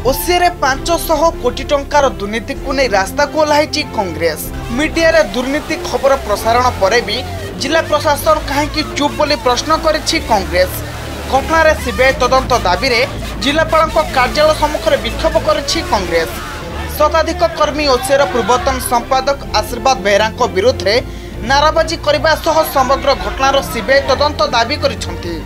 ओसीरे 500 कोटी टंकार दुर्नीति को नहीं रास्ता को ओह्लाई कांग्रेस। मीडिया रे दुर्नीति खबर प्रसारण पर भी जिला प्रशासन कहीं चुप बोली प्रश्न करिछि कांग्रेस। घटना सीबीआई तदंत दाबी रे जिलापाल कार्यालय सम्मुखें विक्षोभ करिछि कांग्रेस। शताधिक कर्मी ओसीर पूर्वतन संपादक आशीर्वाद बेहरा विरुद्ध में नाराबाजी करने समग्र घटनार सीबीआई तदंत दाबी करिछंती।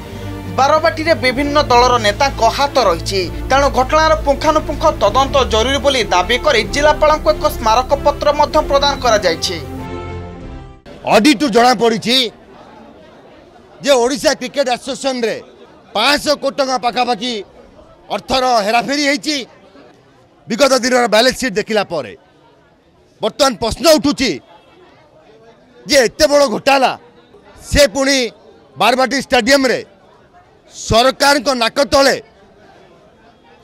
बारबाटी रे विभिन्न दलर नेता हाथ रही तेणु घटनार पुंखानुपुंख तदंत जरूरी बोली दाबी कर जिलापाल एक स्मारक पत्र प्रदान करा जायछि। ऑडिट जना पड़ी जे ओडिशा क्रिकेट एसोसिएशन रे 500 कोटी टका पाखापाखि अर्थर हेराफेरी होती। विगत दिन बैलेंस शीट देखला पर बर्तमान प्रश्न उठुची जे एते बड़ घोटाला से पुणी बारबाटी स्टेडियम रे सरकार को नाक तले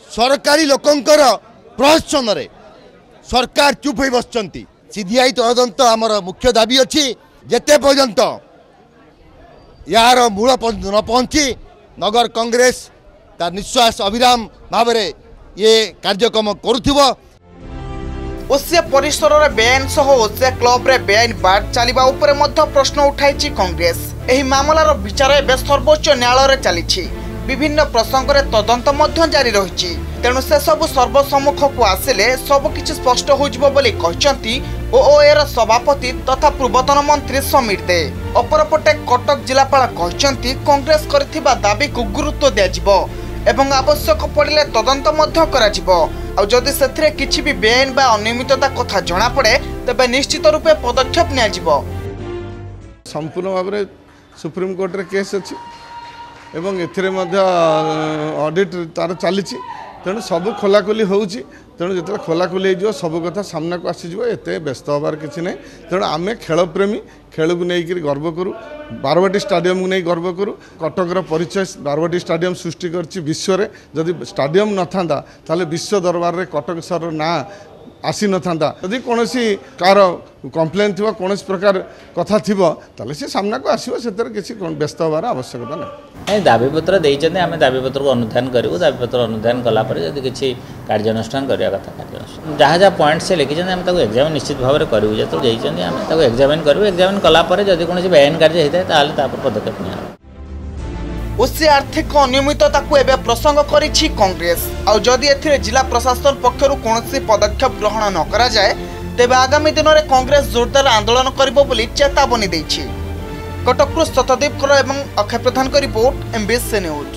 सरकारी लोकंकर प्रहसन रे सरकार चुप हो बसचंती। सीबीआई तदंत आमर मुख्य दाबी अच्छी जेते पर्यंत यार मूल न पहुंची नगर कांग्रेस तार निश्वास अविराम भाव ये कार्यक्रम करुथिबो। ओसिया परिसर रे बेआईन सह ओसिया क्लब रे बेआईन बाट चलिबा उपरे मध्य प्रश्न उठाइछि कांग्रेस। एही मामलार विचार एबे सर्वोच्च न्यायालय रे चलिछि। विभिन्न प्रसंग रे तदंत मध्य जारी रहिछि। तेणु से सब सर्वसम्मुख को आसिले सब किछि स्पष्ट होइजबो बोली कहचंती ओओएर सभापति तथा पूर्वतन मंत्री समीर दे। अपरपटे कटक जिलापाल कहचंती कांग्रेस करथिबा दाबी को गुरुत्व दियाजिबो एवं आवश्यक पड़िले तदंत मध्य कराजिबो। आ जदि सेथिरे किछि भी बेआईन बा अनियमितता कथा जणा पड़े तबे निश्चित रूपे पदक्षेप नियाजिबो। संपूर्ण भाव में सुप्रीम कोर्ट रे केस अछि एवं एथिरे मध्य ऑडिट तार चलीछि। तेणु सब खोलाखोली होउछि। तेणु जो खोलाखोली हो सब कथा सामना को आसीज एत व्यस्त हबार किसी ना। तेणु आम खेल प्रेमी खेल को लेकर गर्व करूँ। बारबाटी स्टाडियम को नहीं गर्व करूँ। कटकर परिचय बारबाटी स्टाडियम सृष्टि करछि विश्व में। जदि स्टाडियम न था ताले विश्व दरबार में कटक सर ना आसी न था। यदि कौन कार कम्प्लेन थी कौन प्रकार कथा थी ताले से सामना को आसो से किसी व्यस्त हबार आवश्यकता ना। दाबीपत्र देते आम दाबीपत्र को अनुधान करूँ। दाबीपत्र अनुधान कलापर जब किसी कार्यानुष्ठान करने कथा कार्यानुष्ठान जहाँ जहाँ पॉइंट से लिखी आम एग्जामिन निश्चित भाव में करूँ। जो देते आम एग्जामिन करूँ। एग्जामिन कलापर जब कौन बेआईन कार्य होता है पदक्षेप निया। ओसी आर्थिक अनियमितता को एबे प्रसंग करिछि कांग्रेस। आ जदि एथिरे जिला प्रशासन पक्षरु कोनोसी पदक्षेप ग्रहण न करा जाय तेबे आगामी दिन में कांग्रेस जोरदार आंदोलन करिबो बोली चेतावनी दैछि। कटकରୁ ଶତଦୀପ କର ଏବଂ ଅକ୍ଷୟ ପ୍ରଧାନଙ୍କ ରିପୋର୍ଟ एमबीसी न्यूज।